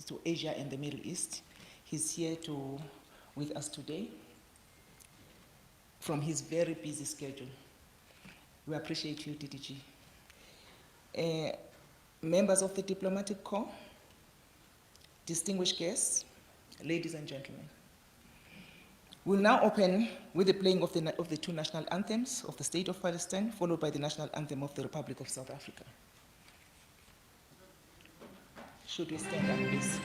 to Asia and the Middle East. He's here with us today from his very busy schedule. We appreciate you, DDG. Members of the Diplomatic Corps, distinguished guests, ladies and gentlemen. We'll now open with the playing of the two national anthems of the State of Palestine, followed by the national anthem of the Republic of South Africa. Should we stand up, please?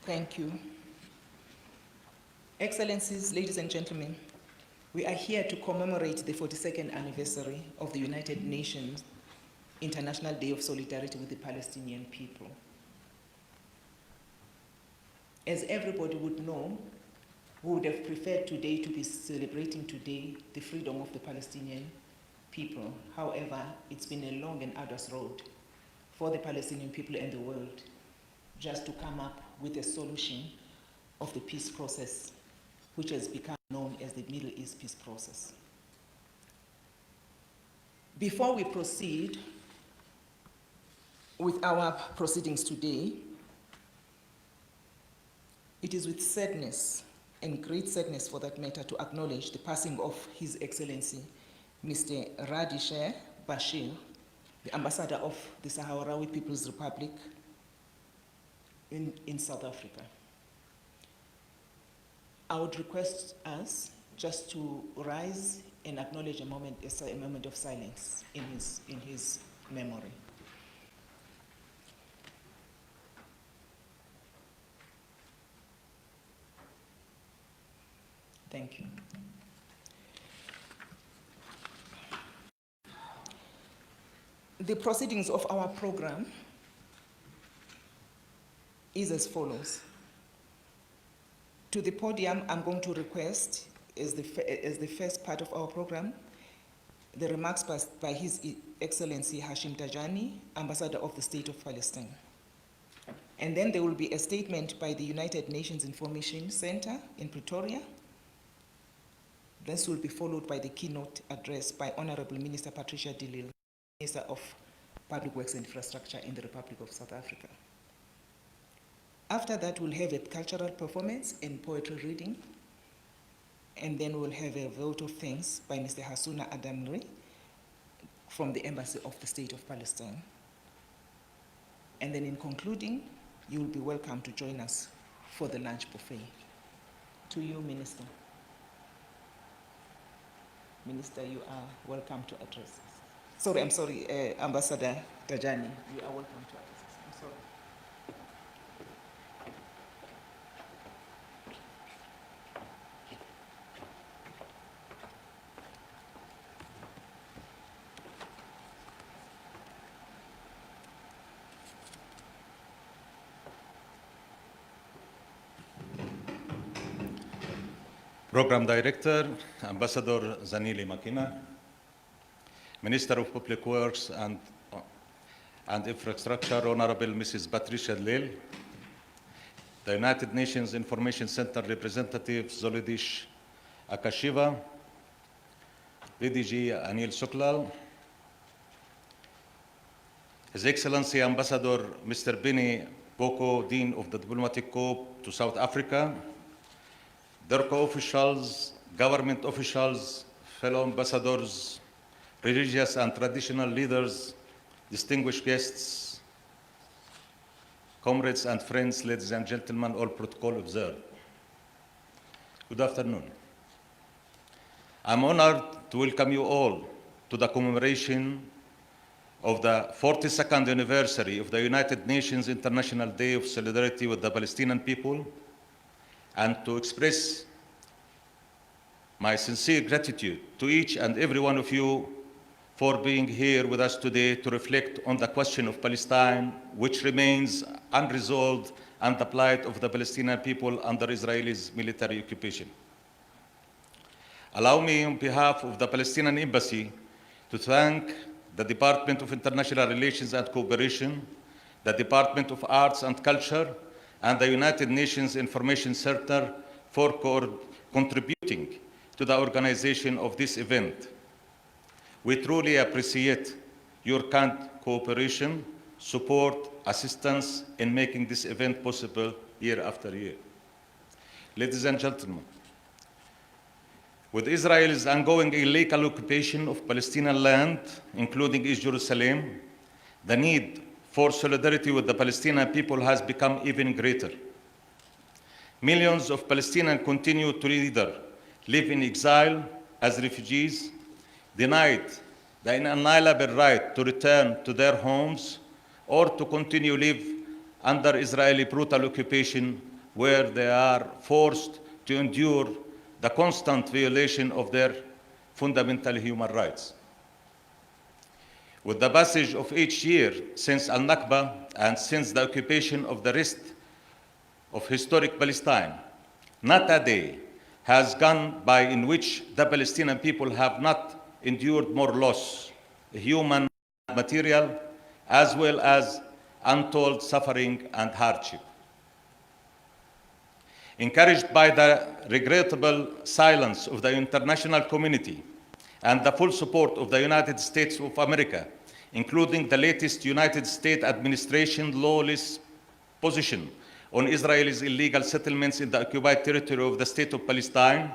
Thank you. Excellencies, ladies and gentlemen, we are here to commemorate the 42nd anniversary of the United Nations International Day of Solidarity with the Palestinian people. As everybody would know, we would have preferred today to be celebrating today the freedom of the Palestinian people. However, it's been a long and arduous road for the Palestinian people and the world just to come up with a solution of the peace process, which has become known as the Middle East peace process. Before we proceed with our proceedings today, it is with sadness, and great sadness for that matter, to acknowledge the passing of His Excellency, Mr. Radisher Bashir, the Ambassador of the Sahrawi People's Republic in South Africa. I would request us just to rise and acknowledge a moment of silence in his memory. Thank you. The proceedings of our program is as follows. To the podium, I'm going to request, as the first part of our program, the remarks by His Excellency Hashim Tajani, Ambassador of the State of Palestine. And then there will be a statement by the United Nations Information Center in Pretoria. This will be followed by the keynote address by Honorable Minister Patricia de Lille, Minister of Public Works and Infrastructure in the Republic of South Africa. After that, we'll have a cultural performance and poetry reading, and then we'll have a vote of thanks by Mr. Hasuna Adamri from the Embassy of the State of Palestine. And then in concluding, you will be welcome to join us for the lunch buffet. To you, Minister. Minister, you are welcome to address us. Ambassador Tajani, you are welcome to address us. I'm sorry. Program Director, Ambassador Zanili Makina, Minister of Public Works and Infrastructure, Honorable Mrs. Patricia Lil, the United Nations Information Center Representative Zolodish Akashiva, VDG Anil Suklal, His Excellency Ambassador Mr. Bini Boko, Dean of the Diplomatic Corps to South Africa, DERCO officials, government officials, fellow ambassadors, religious and traditional leaders, distinguished guests, comrades and friends, ladies and gentlemen, all protocol observed. Good afternoon. I'm honored to welcome you all to the commemoration of the 42nd anniversary of the United Nations International Day of Solidarity with the Palestinian people, and to express my sincere gratitude to each and every one of you for being here with us today to reflect on the question of Palestine, which remains unresolved, and the plight of the Palestinian people under Israel's military occupation. Allow me, on behalf of the Palestinian Embassy, to thank the Department of International Relations and Cooperation, the Department of Arts and Culture, and the United Nations Information Center for contributing to the organization of this event. We truly appreciate your kind cooperation, support, assistance in making this event possible year after year. Ladies and gentlemen, with Israel's ongoing illegal occupation of Palestinian land, including East Jerusalem, the need for solidarity with the Palestinian people has become even greater. Millions of Palestinians continue to either live in exile as refugees, denied the inalienable right to return to their homes, or to continue to live under Israeli brutal occupation, where they are forced to endure the constant violation of their fundamental human rights. With the passage of each year since Al-Nakba and since the occupation of the rest of historic Palestine, not a day has gone by in which the Palestinian people have not endured more loss, human and material, as well as untold suffering and hardship. Encouraged by the regrettable silence of the international community and the full support of the United States of America, including the latest United States administration lawless position on Israel's illegal settlements in the occupied territory of the State of Palestine,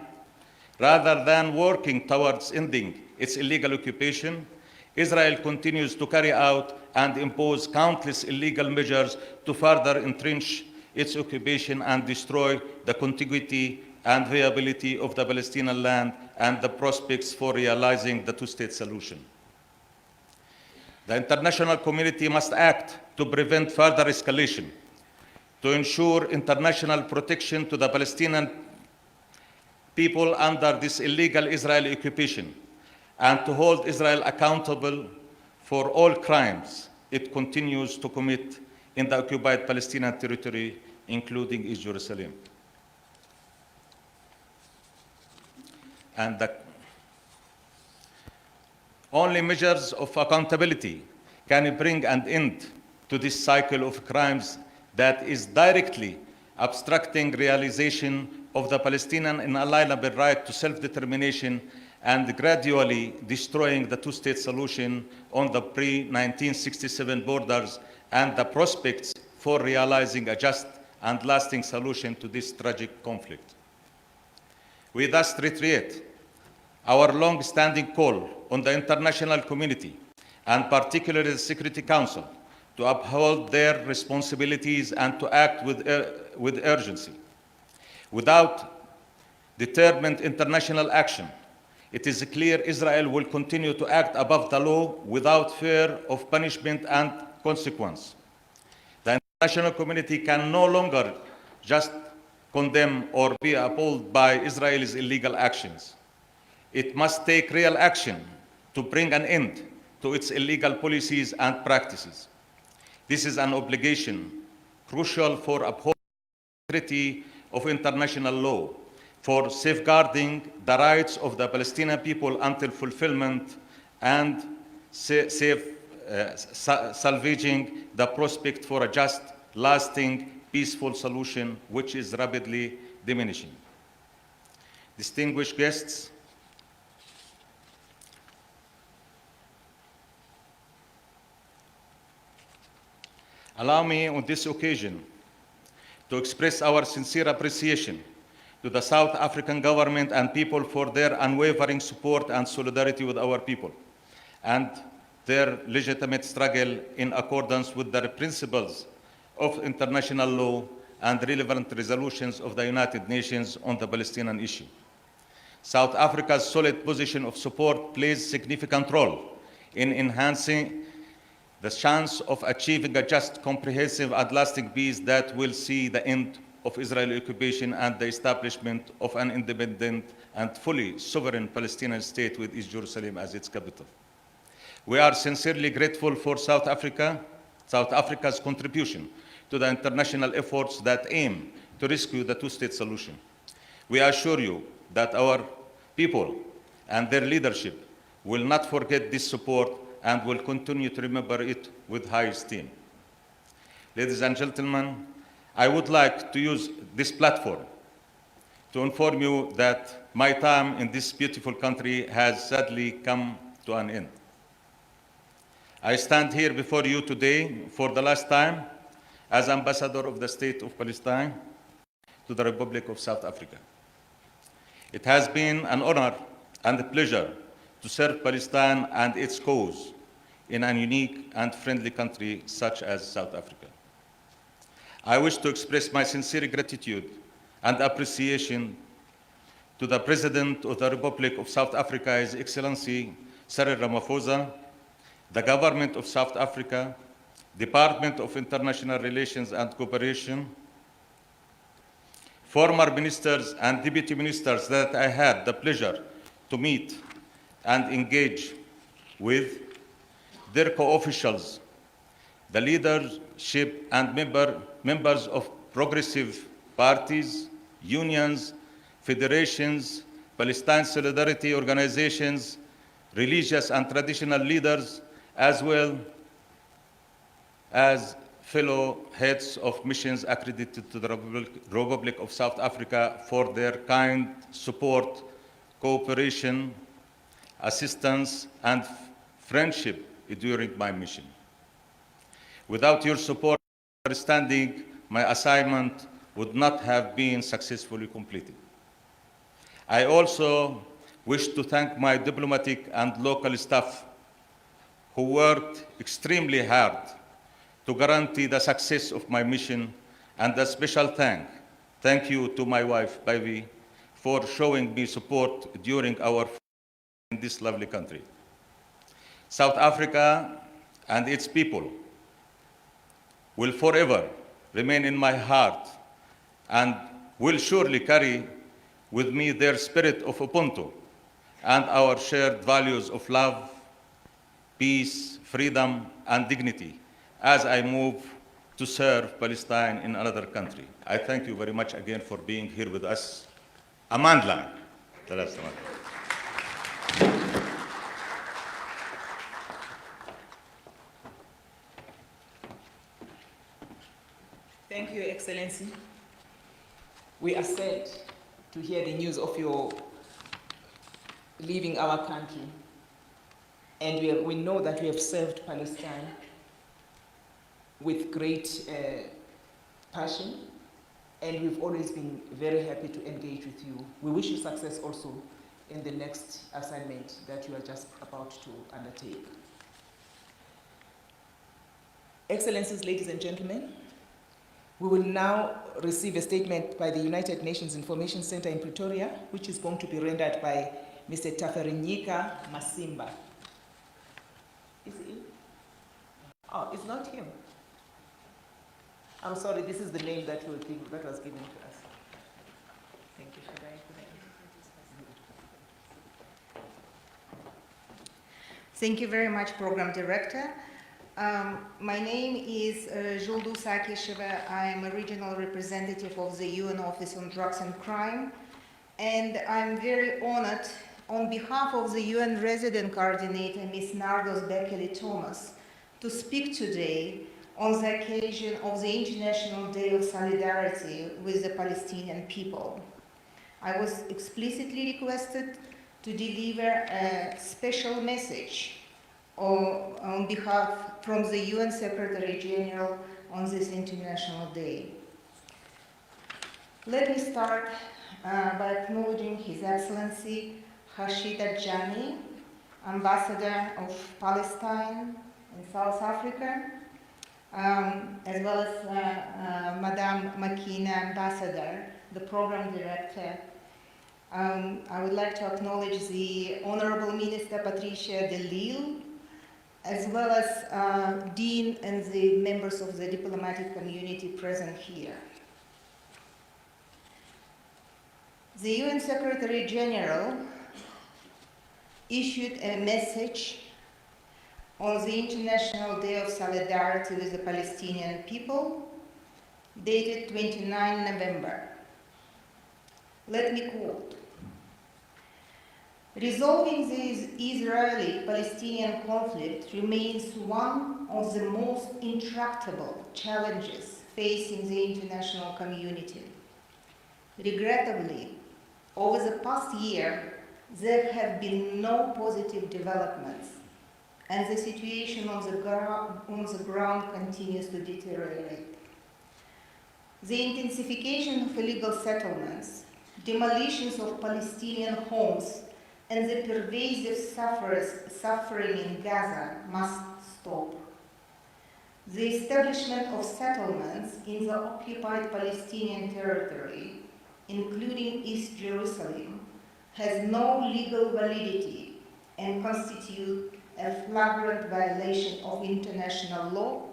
rather than working towards ending its illegal occupation, Israel continues to carry out and impose countless illegal measures to further entrench its occupation and destroy the contiguity and viability of the Palestinian land and the prospects for realizing the two-state solution. The international community must act to prevent further escalation, to ensure international protection to the Palestinian people under this illegal Israeli occupation, and to hold Israel accountable for all crimes it continues to commit in the occupied Palestinian territory, including East Jerusalem. And Only measures of accountability can bring an end to this cycle of crimes that is directly obstructing realization of the Palestinian inalienable right to self-determination and gradually destroying the two-state solution on the pre-1967 borders and the prospects for realizing a just and lasting solution to this tragic conflict. We thus reiterate our long-standing call on the international community, and particularly the Security Council, to uphold their responsibilities and to act with urgency. Without determined international action, it is clear Israel will continue to act above the law without fear of punishment and consequence. The international community can no longer just condemn or be appalled by Israel's illegal actions. It must take real action to bring an end to its illegal policies and practices. This is an obligation crucial for upholding the integrity of international law, for safeguarding the rights of the Palestinian people until fulfillment, and salvaging the prospect for a just, lasting, peaceful solution, which is rapidly diminishing. Distinguished guests, allow me on this occasion to express our sincere appreciation to the South African government and people for their unwavering support and solidarity with our people and their legitimate struggle in accordance with the principles of international law and relevant resolutions of the United Nations on the Palestinian issue. South Africa's solid position of support plays a significant role in enhancing the chance of achieving a just, comprehensive, and lasting peace that will see the end of Israeli occupation and the establishment of an independent and fully sovereign Palestinian state with East Jerusalem as its capital. We are sincerely grateful for South Africa's contribution to the international efforts that aim to rescue the two-state solution. We assure you that our people and their leadership will not forget this support and will continue to remember it with high esteem. Ladies and gentlemen, I would like to use this platform to inform you that my time in this beautiful country has sadly come to an end. I stand here before you today for the last time as Ambassador of the State of Palestine to the Republic of South Africa. It has been an honor and a pleasure to serve Palestine and its cause in a unique and friendly country such as South Africa. I wish to express my sincere gratitude and appreciation to the President of the Republic of South Africa, His Excellency Cyril Ramaphosa, the Government of South Africa, Department of International Relations and Cooperation, former ministers and deputy ministers that I had the pleasure to meet and engage with, their co-officials, the leadership and members of progressive parties, unions, federations, Palestine solidarity organizations, religious and traditional leaders, as well as fellow heads of missions accredited to the Republic of South Africa for their kind support, cooperation, assistance, and friendship during my mission. Without your support and understanding, my assignment would not have been successfully completed. I also wish to thank my diplomatic and local staff who worked extremely hard to guarantee the success of my mission, and a special thank you to my wife, Baby, for showing me support during our in this lovely country. South Africa and its people will forever remain in my heart and will surely carry with me their spirit of Ubuntu and our shared values of love, peace, freedom, and dignity as I move to serve Palestine in another country. I thank you very much again for being here with us. Amandla. Thank you, Your Excellency. We are sad to hear the news of your leaving our country. And we know that you have served Palestine with great passion, and we've always been very happy to engage with you. We wish you success also in the next assignment that you are just about to undertake. Excellencies, ladies and gentlemen, we will now receive a statement by the United Nations Information Center in Pretoria, which is going to be rendered by Mr. Taferinyika Masimba. Is he in? Oh, it's not him. I'm sorry, this is the name that was given to us. Thank you. Thank you very much, Program Director. My name is Juldu Sakisheva. I am a regional representative of the UN Office on Drugs and Crime, and I'm very honored on behalf of the UN Resident Coordinator, Ms. Nardos Bekele-Thomas, to speak today on the occasion of the International Day of Solidarity with the Palestinian people. I was explicitly requested to deliver a special message on behalf from the UN Secretary General on this International Day. Let me start by acknowledging His Excellency Rashida Jani, Ambassador of Palestine in South Africa, as well as Madame Makina, Ambassador, the Program Director. I would like to acknowledge the Honorable Minister Patricia de Lille, as well as Dean and the members of the diplomatic community present here. The UN Secretary General issued a message on the International Day of Solidarity with the Palestinian people, dated 29 November. Let me quote: "Resolving the Israeli-Palestinian conflict remains one of the most intractable challenges facing the international community. Regrettably, over the past year, there have been no positive developments, and the situation on the ground continues to deteriorate. The intensification of illegal settlements, demolitions of Palestinian homes, and the pervasive suffering in Gaza must stop. The establishment of settlements in the occupied Palestinian territory, including East Jerusalem, has no legal validity and constitutes a flagrant violation of international law,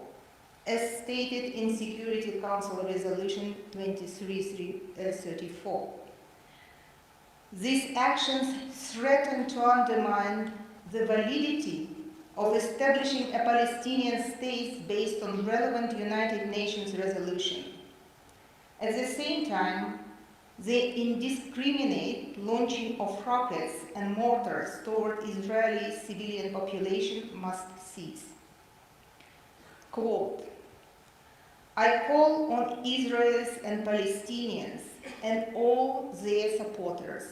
as stated in Security Council Resolution 2334. These actions threaten to undermine the validity of establishing a Palestinian state based on relevant United Nations resolution. At the same time, the indiscriminate launching of rockets and mortars toward Israeli civilian population must cease." Quote, "I call on Israelis and Palestinians and all their supporters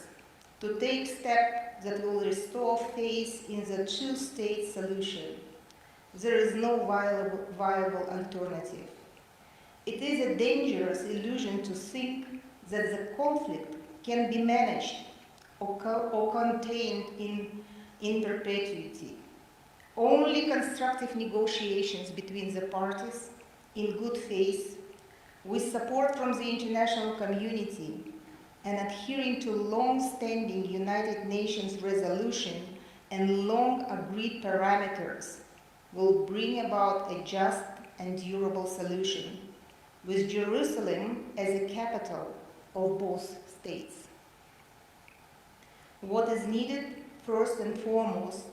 to take steps that will restore faith in the two-state solution. There is no viable alternative. It is a dangerous illusion to think that the conflict can be managed or contained in perpetuity. Only constructive negotiations between the parties in good faith, with support from the international community, and adhering to long-standing United Nations resolution and long-agreed parameters, will bring about a just and durable solution, with Jerusalem as a capital of both states. What is needed, first and foremost,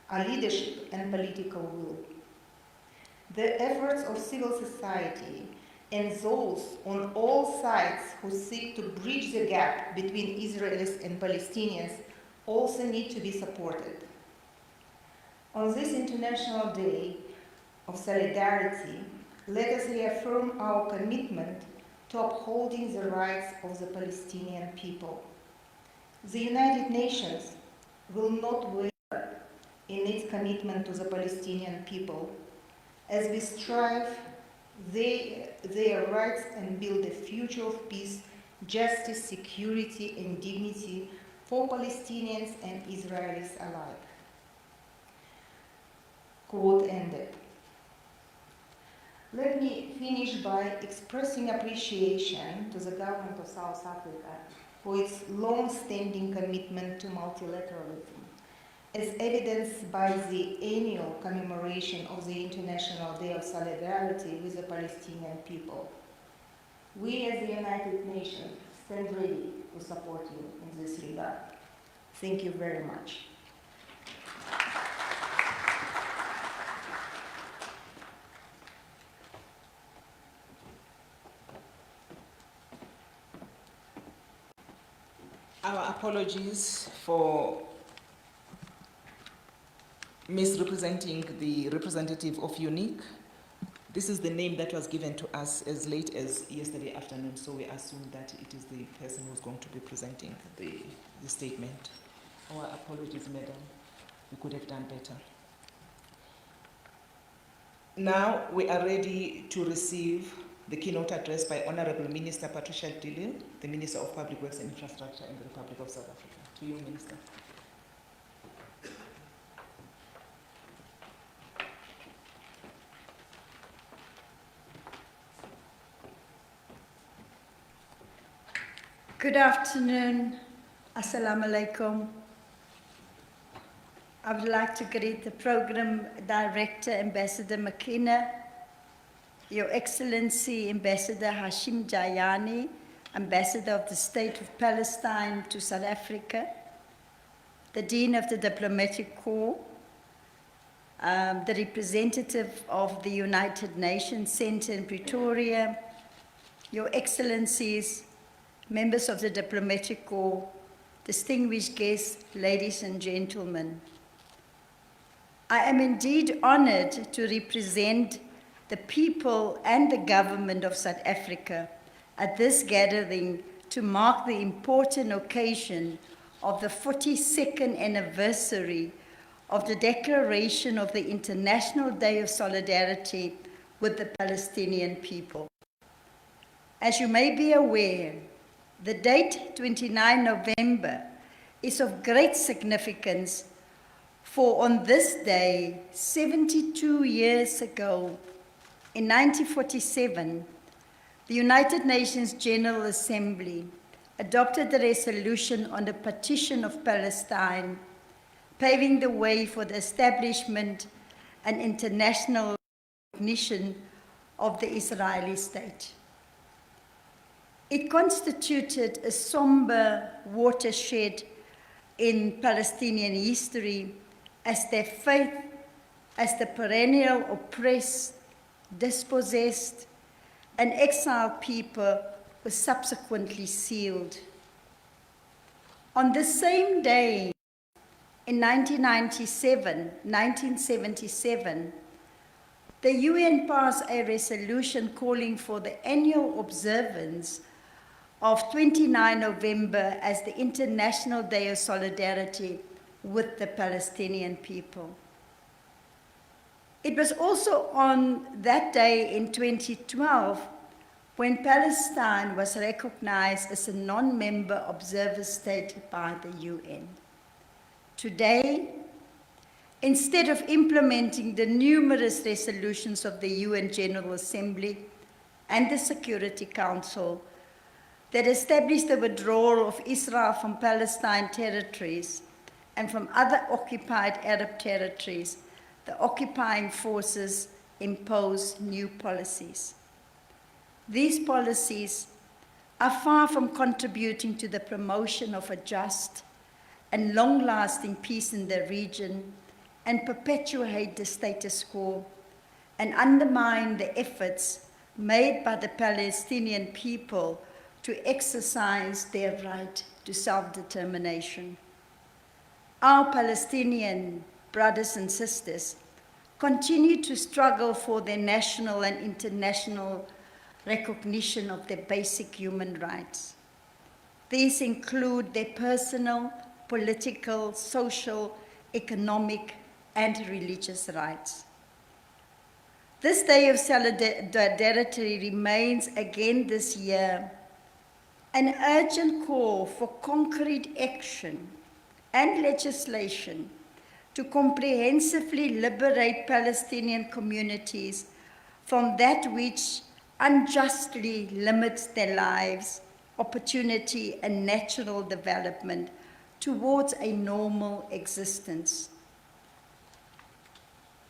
are leadership and political will. The efforts of civil society and those on all sides who seek to bridge the gap between Israelis and Palestinians also need to be supported. On this International Day of Solidarity, let us reaffirm our commitment to upholding the rights of the Palestinian people. The United Nations will not waver in its commitment to the Palestinian people as we strive their rights and build a future of peace, justice, security, and dignity for Palestinians and Israelis alike. Quote ended. Let me finish by expressing appreciation to the government of South Africa for its long-standing commitment to multilateralism, as evidenced by the annual commemoration of the International Day of Solidarity with the Palestinian people. We as the United Nations stand ready to support you in this regard. Thank you very much. Our apologies for misrepresenting the representative of UNIC. This is the name that was given to us as late as yesterday afternoon, so we assume that it is the person who's going to be presenting the statement. Our apologies, madam. We could have done better. Now we are ready to receive the keynote address by Honorable Minister Patricia de Lille, the Minister of Public Works and Infrastructure in the Republic of South Africa. To you, Minister. Good afternoon. Assalamu alaikum. I would like to greet the Program Director, Ambassador Makina, Your Excellency, Ambassador Hashim Jayani, Ambassador of the State of Palestine to South Africa, the Dean of the Diplomatic Corps, the representative of the United Nations Center in Pretoria, Your Excellencies, members of the Diplomatic Corps, distinguished guests, ladies and gentlemen. I am indeed honored to represent the people and the government of South Africa at this gathering to mark the important occasion of the 42nd anniversary of the declaration of the International Day of Solidarity with the Palestinian people. As you may be aware, the date 29 November is of great significance, for on this day, 72 years ago, in 1947, the United Nations General Assembly adopted the resolution on the partition of Palestine, paving the way for the establishment and international recognition of the Israeli state. It constituted a somber watershed in Palestinian history as their faith as the perennial oppressed, dispossessed, and exiled people was subsequently sealed. On the same day, in 1977, the UN passed a resolution calling for the annual observance of 29 November as the International Day of Solidarity with the Palestinian people. It was also on that day in 2012 when Palestine was recognized as a non-member observer state by the UN. Today, instead of implementing the numerous resolutions of the UN General Assembly and the Security Council that established the withdrawal of Israel from Palestine territories and from other occupied Arab territories, the occupying forces impose new policies. These policies are far from contributing to the promotion of a just and long-lasting peace in the region and perpetuate the status quo and undermine the efforts made by the Palestinian people to exercise their right to self-determination. Our Palestinian brothers and sisters continue to struggle for their national and international recognition of their basic human rights. These include their personal, political, social, economic, and religious rights. This Day of Solidarity remains again this year an urgent call for concrete action and legislation to comprehensively liberate Palestinian communities from that which unjustly limits their lives, opportunity, and natural development towards a normal existence.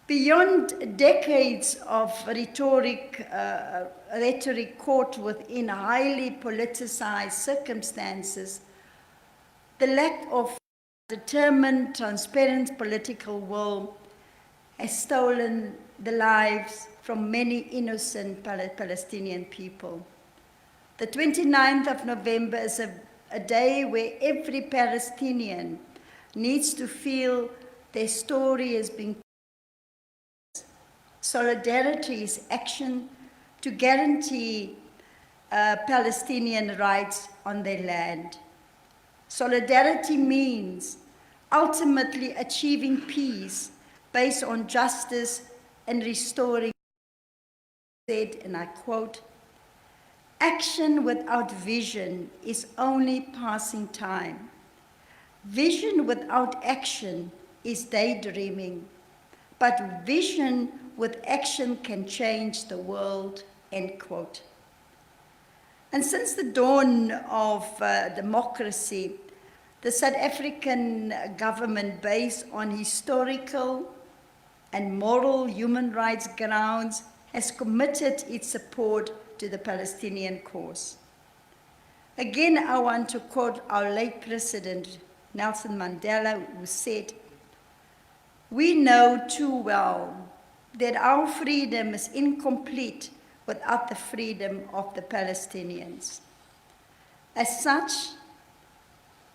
Beyond decades of rhetoric caught within highly politicized circumstances, the lack of determined, transparent political will has stolen the lives from many innocent Palestinian people. The 29th of November is a day where every Palestinian needs to feel their story is being. Solidarity is action to guarantee Palestinian rights on their land. Solidarity means ultimately achieving peace based on justice and restoring, said, and I quote, "Action without vision is only passing time. Vision without action is daydreaming, but vision with action can change the world," end quote. And since the dawn of democracy, the South African government, based on historical and moral human rights grounds, has committed its support to the Palestinian cause. Again, I want to quote our late President, Nelson Mandela, who said, "We know too well that our freedom is incomplete without the freedom of the Palestinians." As such,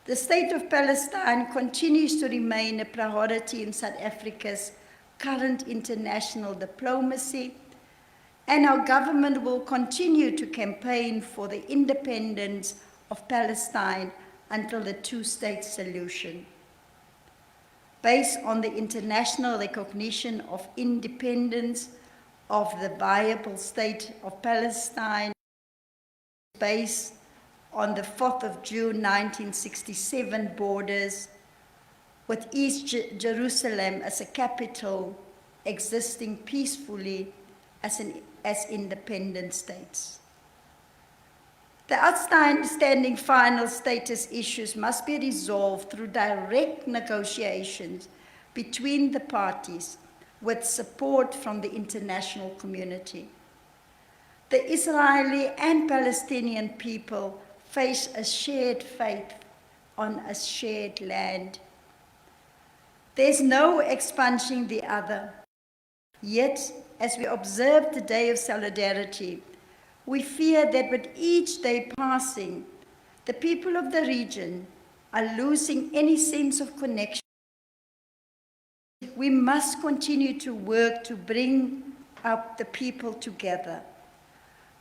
the state of Palestine continues to remain a priority in South Africa's current international diplomacy, and our government will continue to campaign for the independence of Palestine until the two-state solution. Based on the international recognition of independence of the viable state of Palestine, based on the 4th of June 1967 borders, with East Jerusalem as a capital existing peacefully as independent states. The outstanding final status issues must be resolved through direct negotiations between the parties with support from the international community. The Israeli and Palestinian people face a shared fate on a shared land. There's no expunging the other. Yet, as we observe the Day of Solidarity, we fear that with each day passing, the people of the region are losing any sense of connection. We must continue to work to bring up the people together,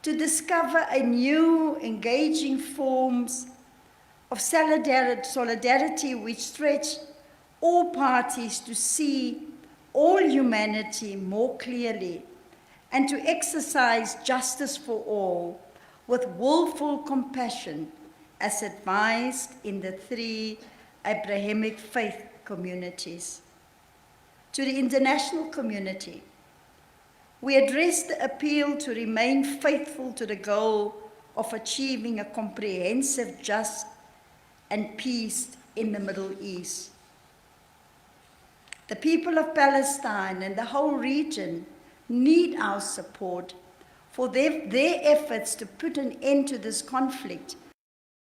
to discover a new, engaging forms of solidarity which stretch all parties to see all humanity more clearly, and to exercise justice for all with willful compassion as advised in the 3 Abrahamic faith communities. To the international community, we address the appeal to remain faithful to the goal of achieving a comprehensive justice and peace in the Middle East. The people of Palestine and the whole region need our support for their efforts to put an end to this conflict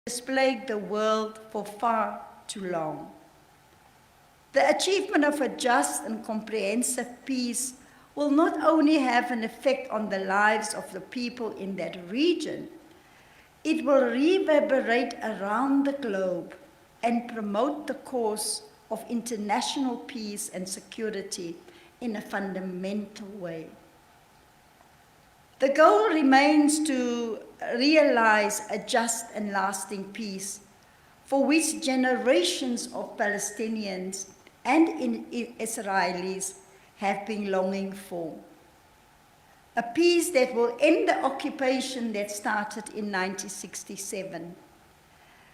that has plagued the world for far too long. The achievement of a just and comprehensive peace will not only have an effect on the lives of the people in that region, it will reverberate around the globe and promote the cause of international peace and security in a fundamental way. The goal remains to realize a just and lasting peace for which generations of Palestinians and Israelis have been longing for. A peace that will end the occupation that started in 1967.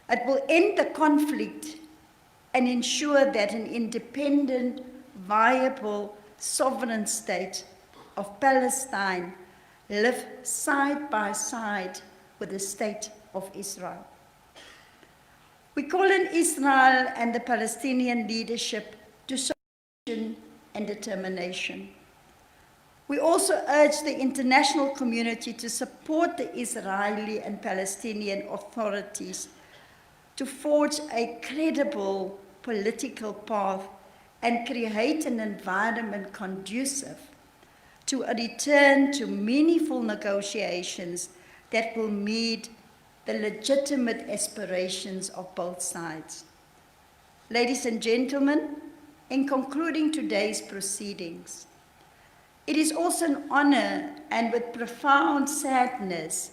It will end the conflict and ensure that an independent, viable, sovereign state of Palestine live side by side with the state of Israel. We call on Israel and the Palestinian leadership to solution and determination. We also urge the international community to support the Israeli and Palestinian authorities to forge a credible political path and create an environment conducive to a return to meaningful negotiations that will meet the legitimate aspirations of both sides. Ladies and gentlemen, in concluding today's proceedings, it is also an honor and with profound sadness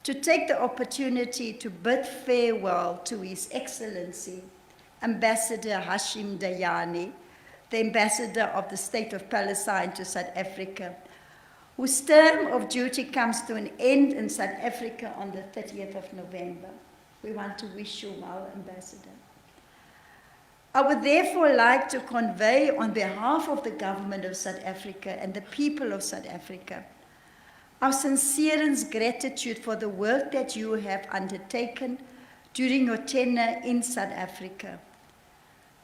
to take the opportunity to bid farewell to His Excellency, Ambassador Hashim Dayani, the Ambassador of the State of Palestine to South Africa, whose term of duty comes to an end in South Africa on the 30th of November. We want to wish you well, Ambassador. I would therefore like to convey on behalf of the government of South Africa and the people of South Africa our sincerest gratitude for the work that you have undertaken during your tenure in South Africa.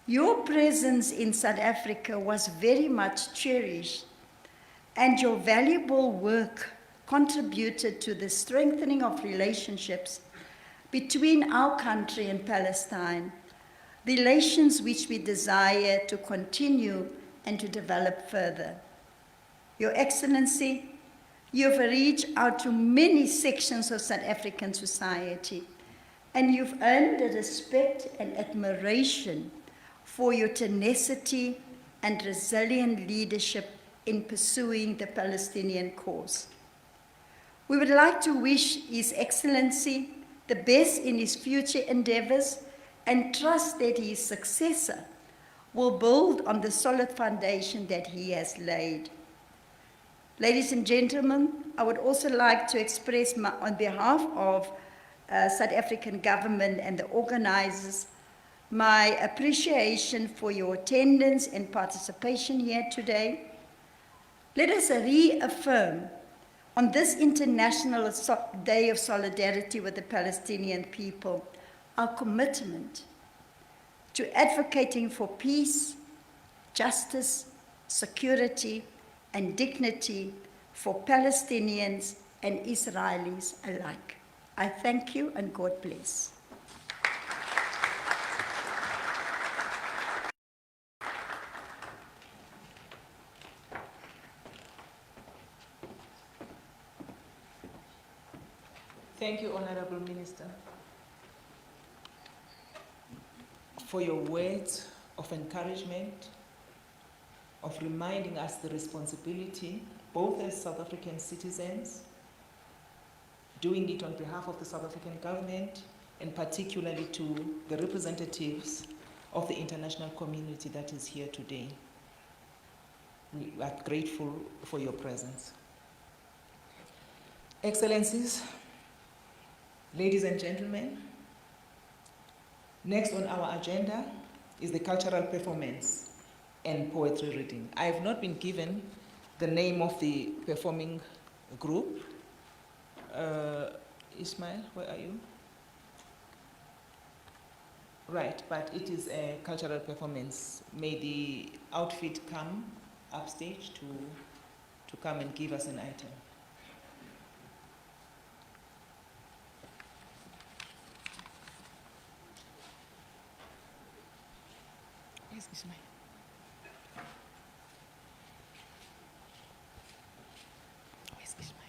Your presence in South Africa was very much cherished, and your valuable work contributed to the strengthening of relationships between our country and Palestine, relations which we desire to continue and to develop further. Your Excellency, you have reached out to many sections of South African society, and you've earned the respect and admiration for your tenacity and resilient leadership in pursuing the Palestinian cause. We would like to wish His Excellency the best in his future endeavors and trust that his successor will build on the solid foundation that he has laid. Ladies and gentlemen, I would also like to express on behalf of South African government and the organizers my appreciation for your attendance and participation here today. Let us reaffirm on this International Day of Solidarity with the Palestinian people our commitment to advocating for peace, justice, security, and dignity for Palestinians and Israelis alike. I thank you and God bless. Thank you, Honorable Minister, for your words of encouragement, of reminding us the responsibility, both as South African citizens, doing it on behalf of the South African government, and particularly to the representatives of the international community that is here today. We are grateful for your presence. Excellencies, ladies and gentlemen, next on our agenda is the cultural performance and poetry reading. I have not been given the name of the performing group. Ismail, where are you? Right, but it is a cultural performance. May the outfit come upstage to come and give us an item. Where's Ismail? Where's Ismail?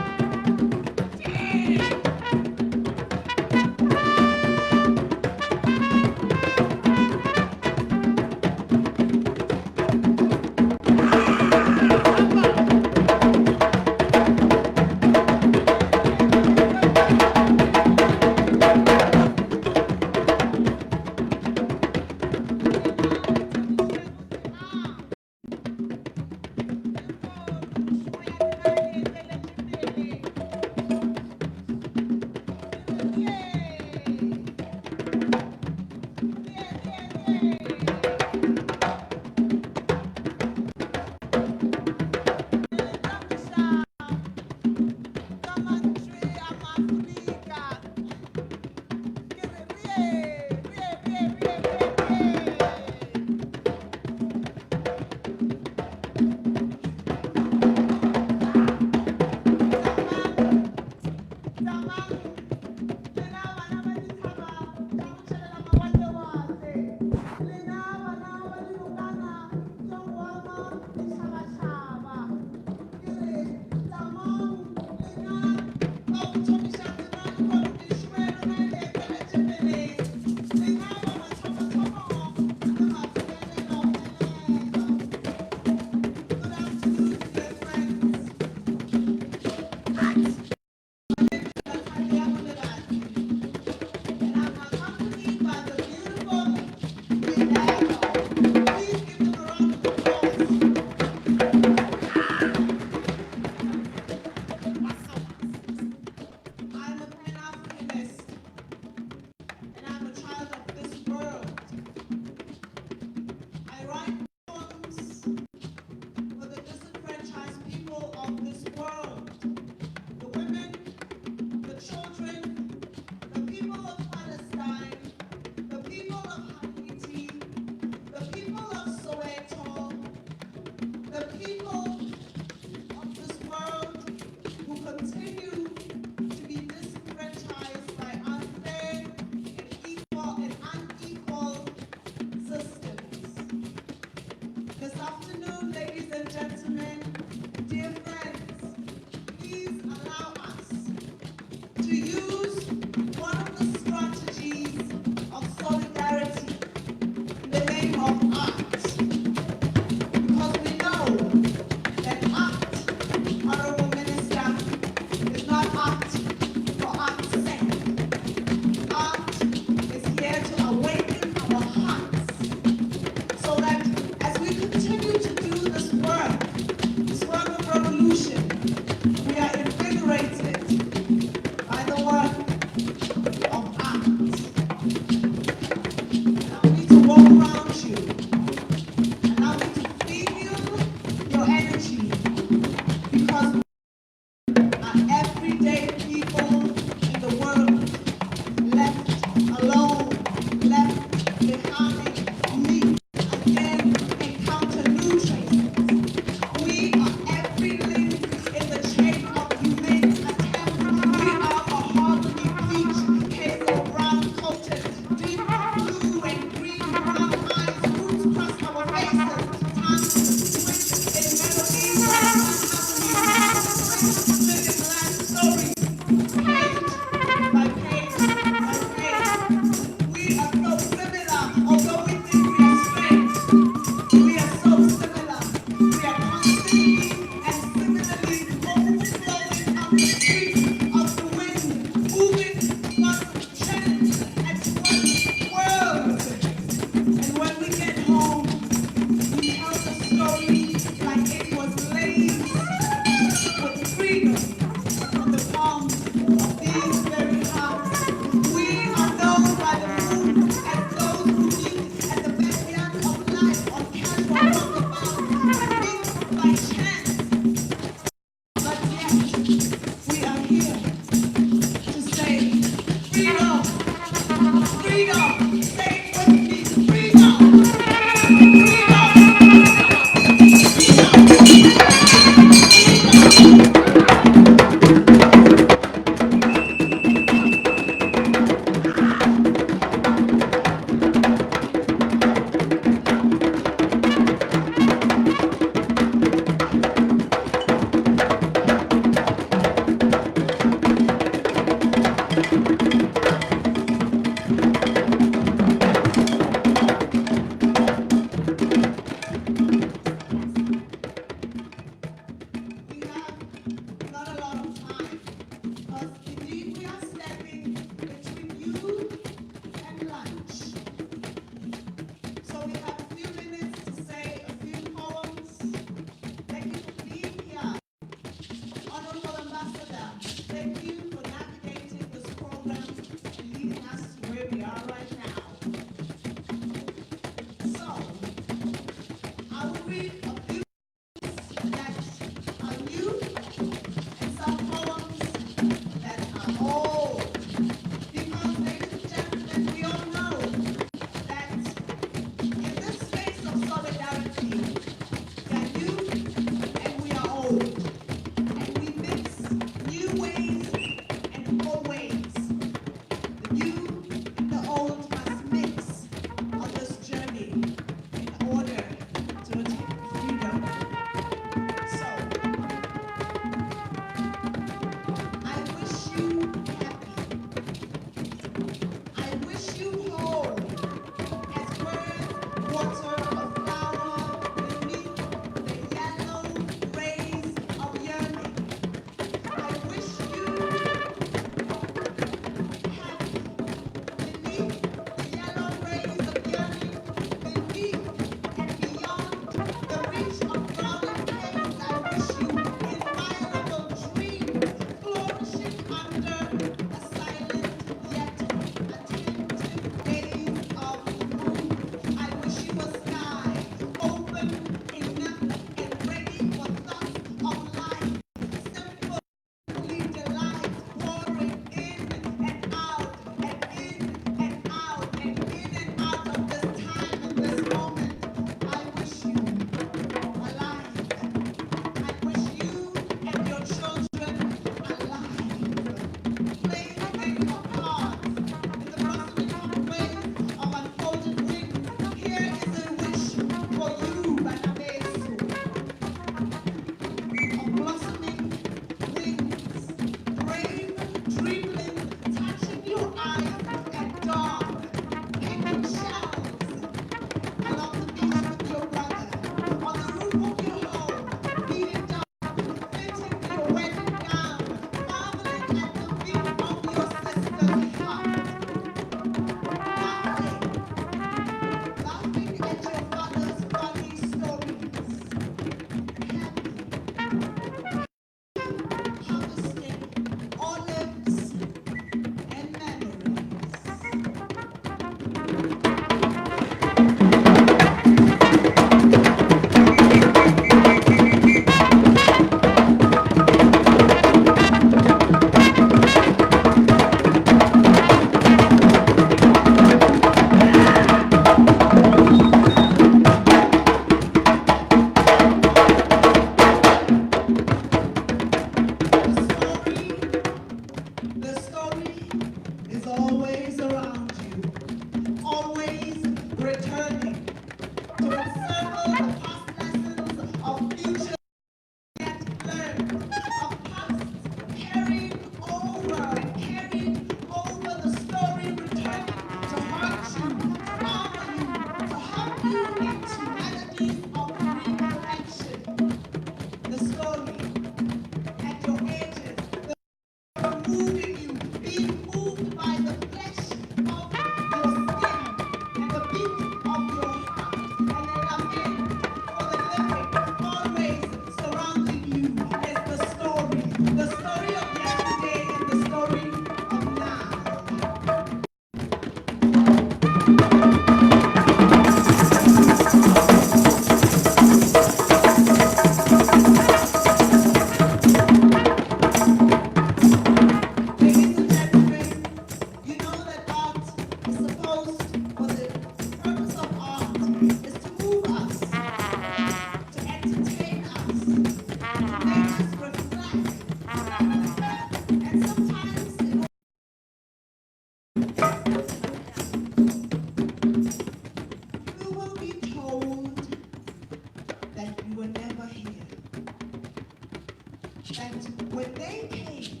that when they came,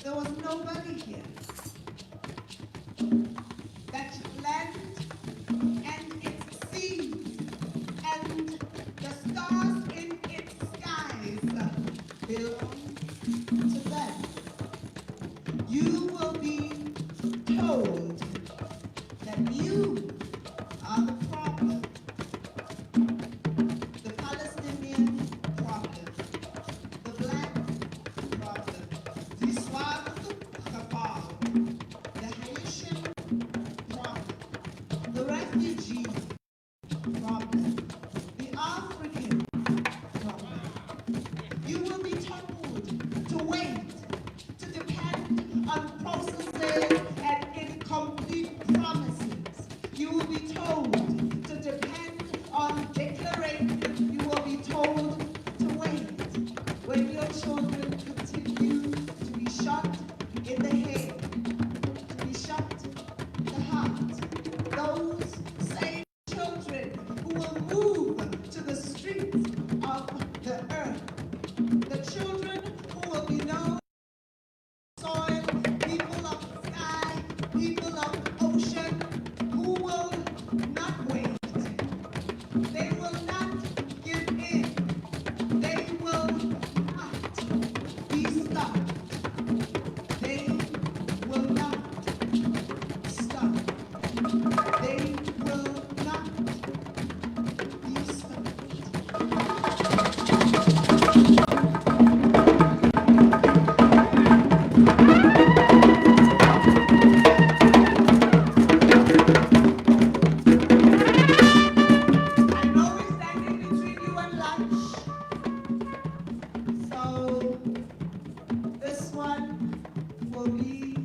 there was nobody here. That land and its sea and the stars in its skies belong to them. You will be told that you are the problem. The Palestinian problem. The black problem. The Swab Kabal. The Haitian problem. The refugee problem. The African problem. You will be told to wait, to depend on processes and incomplete promises. You will be told to depend on declarations. You will be told to wait. When your children continue to be shot in the head, to be shot in the heart, those same children who will move to the streets of the earth, the children who will be known soil, people of the sky, people of the ocean, who will not wait. They will not give in. They will not be stopped. They will not stop. They will not be stopped. I know we're standing between you and lunch, so this one will be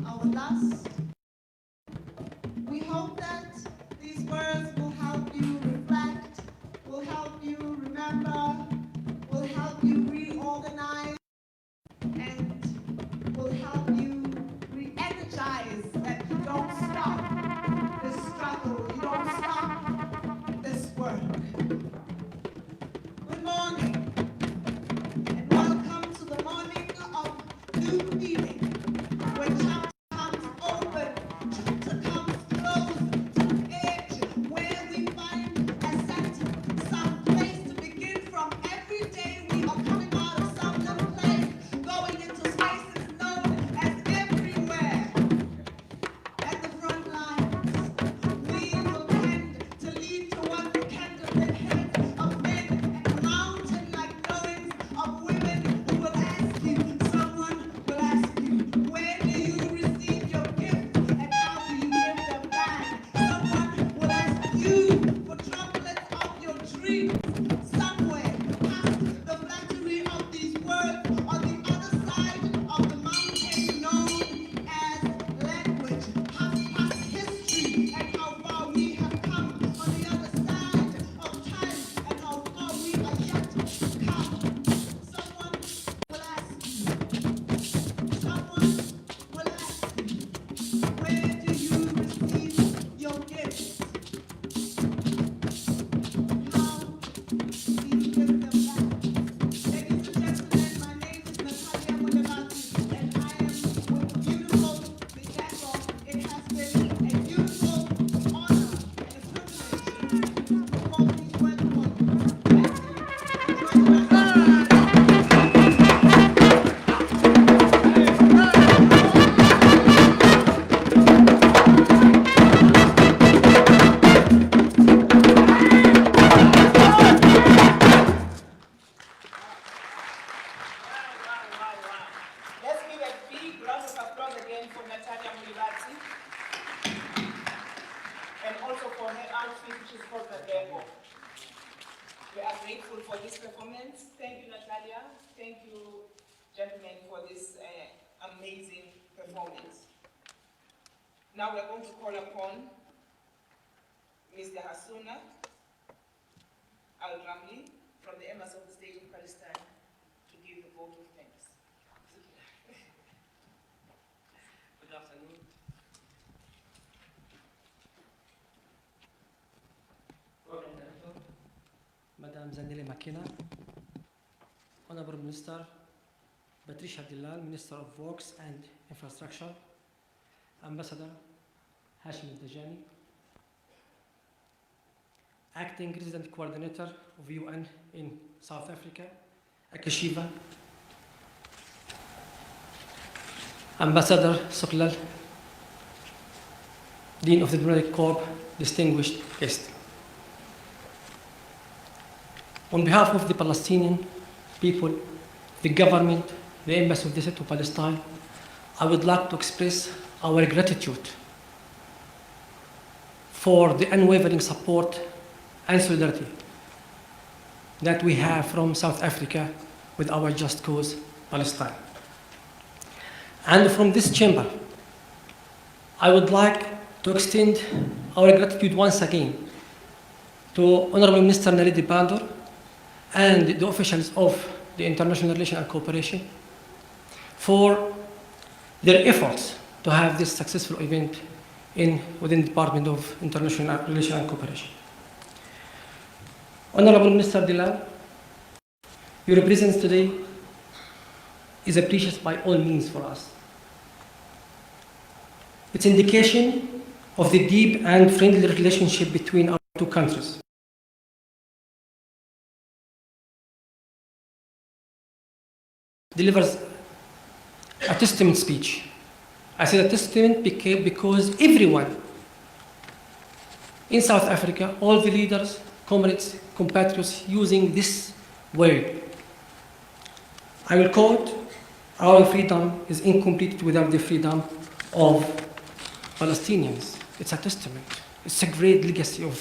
our last. We hope that these words will help you reflect, will help you remember, will help you reorganize, and will help you re-energize that you don't stop this struggle, you don't stop this work. Good morning, and welcome to the morning of new beginning, when chapter comes open, chapter comes closed, to edge, where we find a center, some place to begin from. Every day we are coming out of some little place, going into spaces known as everywhere. At the front lines, we will tend to lead towards the candlelit heads of men and the mountain-like knowings of women who will ask you, someone will ask you, where do you receive your gift and how do you give them back? Someone will ask you for droplets of your dreams somewhere past the flattery of these words on the other side of the mountain known as language. Past history and how far we have come on the other side of time and how far we are yet to come. Someone will ask you, someone will ask you, where do you receive your gifts? How do you give them back? Ladies and gentlemen, my name is Natalia Mulebati, and I am with beautiful Dadoo. It has been a beautiful honor and a privilege to perform these words for you. Thank you. Enjoy the rest of the day. Let's give a big round of applause again for Natalia Mulibati and also for her outfit, which is called the Dadoo. We are grateful for this performance. Thank you, Natalia. Thank you, gentlemen, for this amazing performance. Now we're going to call upon Mr. Hasuna Al-Ramli from the Embassy of the State of Palestine to give the vote of thanks. Good afternoon. Madame Zanele Makina, Honorable Minister Patricia Dillal, Minister of Works and Infrastructure, Ambassador Hashim Dajani, Acting Resident Coordinator of UN in South Africa, Akashiva, Ambassador Suklal, Dean of the Diplomatic Corps, distinguished guest. On behalf of the Palestinian people, the government, the Embassy of the State of Palestine, I would like to express our gratitude for the unwavering support and solidarity that we have from South Africa with our just cause, Palestine. And from this chamber, I would like to extend our gratitude once again to Honorable Minister Naledi Pandor and the officials of the International Relations and Cooperation for their efforts to have this successful event within the Department of International Relations and Cooperation. Honorable Minister Dillal, your presence today is precious by all means for us. It's an indication of the deep and friendly relationship between our two countries. Delivers a testament speech. I said a testament because everyone in South Africa, all the leaders, comrades, compatriots using this word. I will quote, our freedom is incomplete without the freedom of Palestinians. It's a testament. It's a great legacy of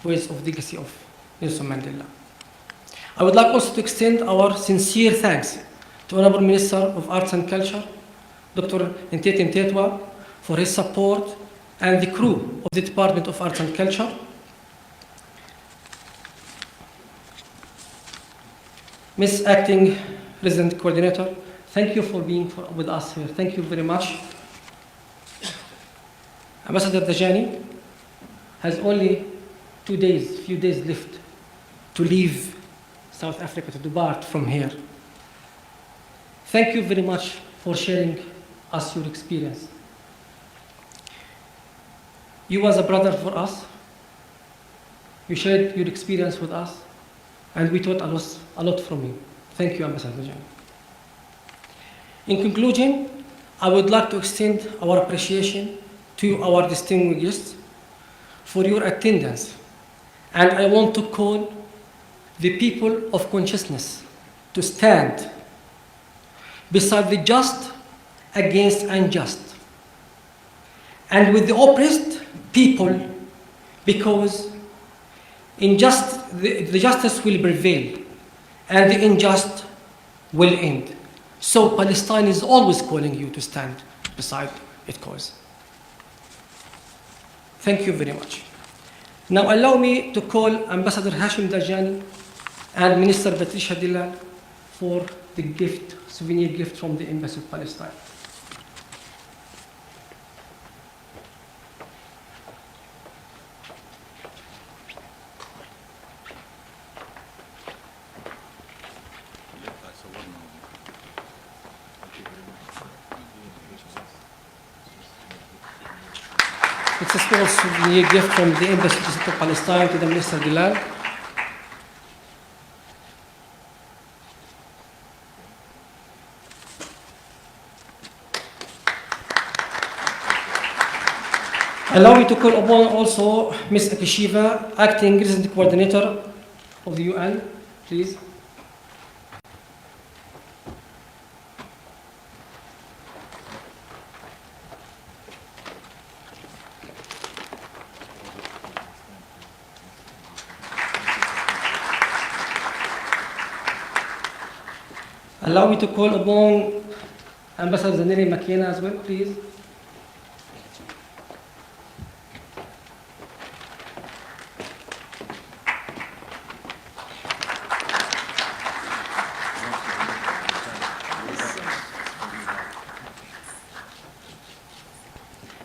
words of legacy of Nelson Mandela. I would like also to extend our sincere thanks to Honorable Minister of Arts and Culture, Dr. Ntete Mtetwa, for his support, and the crew of the Department of Arts and Culture. Ms. Acting Resident Coordinator, thank you for being with us here. Thank you very much. Ambassador Dajani has only few days left to leave South Africa, to depart from here. Thank you very much for sharing us your experience. You was a brother for us. You shared your experience with us, and we taught a lot from you. Thank you, Ambassador Dajani. In conclusion, I would like to extend our appreciation to our distinguished guests for your attendance, and I want to call the people of consciousness to stand beside the just against unjust, and with the oppressed people, because the justice will prevail and the unjust will end. So Palestine is always calling you to stand beside its cause. Thank you very much. Now allow me to call Ambassador Hashim Dajani and Minister Patricia Dillal for the gift, souvenir gift from the Embassy of Palestine. It's a small souvenir gift from the Embassy of Palestine to the Minister Dillal. Allow me to call upon also Ms. Akashiva, Acting Resident Coordinator of the UN, please. Allow me to call upon Ambassador Zaneri Makena as well, please.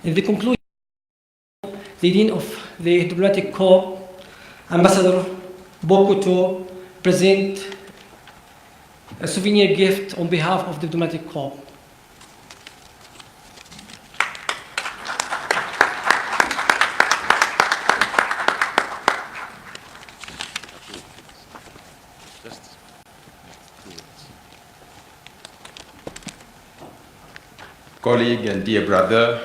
In the conclusion, the Dean of the Diplomatic Corps, Ambassador Bokuto, present a souvenir gift on behalf of the diplomatic corps. Colleague and dear brother,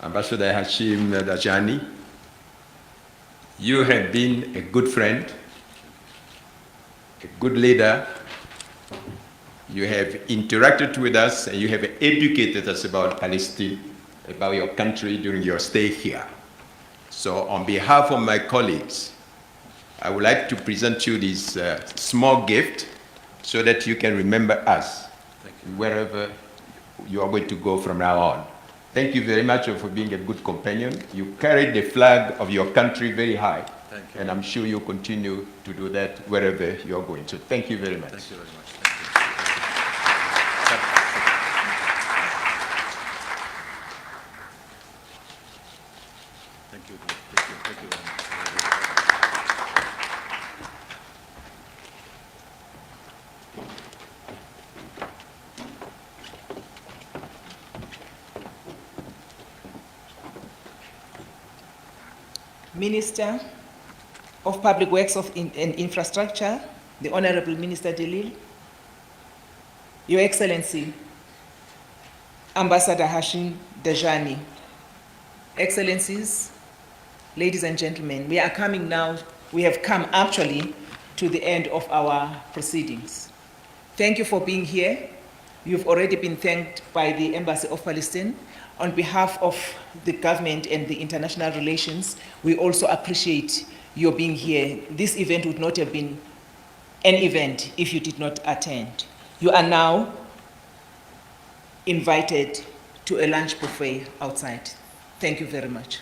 Ambassador Hashim Dajani, you have been a good friend, a good leader. You have interacted with us and you have educated us about Palestine, about your country during your stay here. So on behalf of my colleagues, I would like to present you this small gift so that you can remember us wherever you are going to go from now on. Thank you very much for being a good companion. You carried the flag of your country very high. Thank you. And I'm sure you'll continue to do that wherever you're going. So thank you very much. Thank you very much. Thank you. Thank you. Thank you very much. Minister of Public Works and Infrastructure, the Honorable Minister Delil, Your Excellency, Ambassador Hashim Dajani, Excellencies, ladies and gentlemen, we have come actually to the end of our proceedings. Thank you for being here. You've already been thanked by the Embassy of Palestine. On behalf of the government and the international relations, we also appreciate your being here. This event would not have been an event if you did not attend. You are now invited to a lunch buffet outside. Thank you very much.